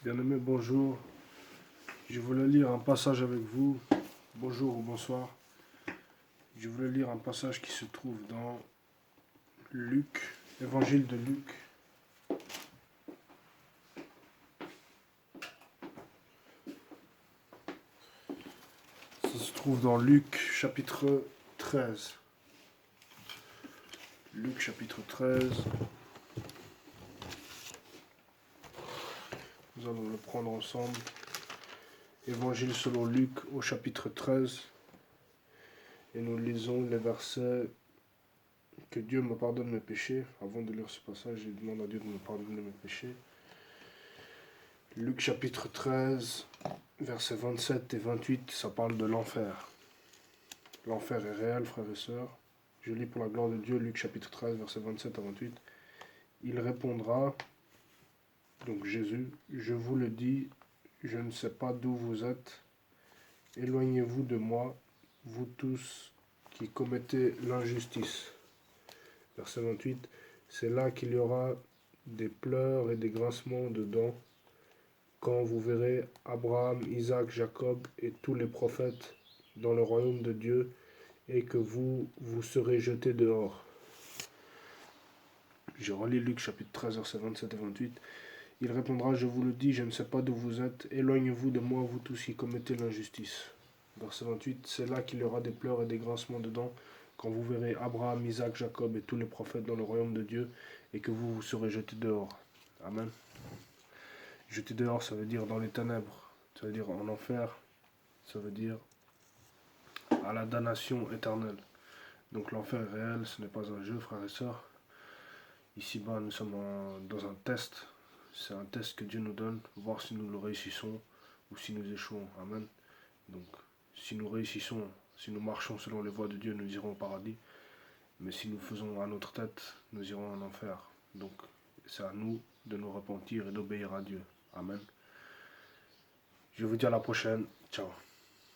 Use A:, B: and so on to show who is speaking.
A: Bien-aimé, bonjour. Je voulais lire un passage avec vous. Bonjour ou bonsoir. Je voulais lire un passage qui se trouve dans Luc, Évangile de Luc. Ça se trouve dans Luc, chapitre 13. Luc, chapitre 13. Nous allons le prendre ensemble. Évangile selon Luc au chapitre 13. Et nous lisons les versets. Que Dieu me pardonne mes péchés. Avant de lire ce passage, je demande à Dieu de me pardonner mes péchés. Luc chapitre 13, versets 27 et 28, ça parle de l'enfer. L'enfer est réel, frères et sœurs. Je lis pour la gloire de Dieu, Luc chapitre 13, versets 27 à 28. Il répondra, donc Jésus, je vous le dis, je ne sais pas d'où vous êtes. Éloignez-vous de moi, vous tous qui commettez l'injustice. Verset 28, c'est là qu'il y aura des pleurs et des grincements de dents, quand vous verrez Abraham, Isaac, Jacob et tous les prophètes dans le royaume de Dieu, et que vous serez jetés dehors. Je relis Luc chapitre 13, versets 27 et 28. Il répondra, je vous le dis, je ne sais pas d'où vous êtes, éloignez-vous de moi, vous tous qui commettez l'injustice. Verset 28, c'est là qu'il y aura des pleurs et des grincements de dents, quand vous verrez Abraham, Isaac, Jacob et tous les prophètes dans le royaume de Dieu, et que vous serez jetés dehors. Amen. Jeter dehors, ça veut dire dans les ténèbres, ça veut dire en enfer, ça veut dire à la damnation éternelle. Donc l'enfer est réel, ce n'est pas un jeu, frères et sœurs. Ici-bas, nous sommes dans un test. C'est un test que Dieu nous donne, voir si nous le réussissons ou si nous échouons. Amen. Donc, si nous réussissons, si nous marchons selon les voies de Dieu, nous irons au paradis. Mais si nous faisons à notre tête, nous irons en enfer. Donc, c'est à nous de nous repentir et d'obéir à Dieu. Amen. Je vous dis à la prochaine. Ciao.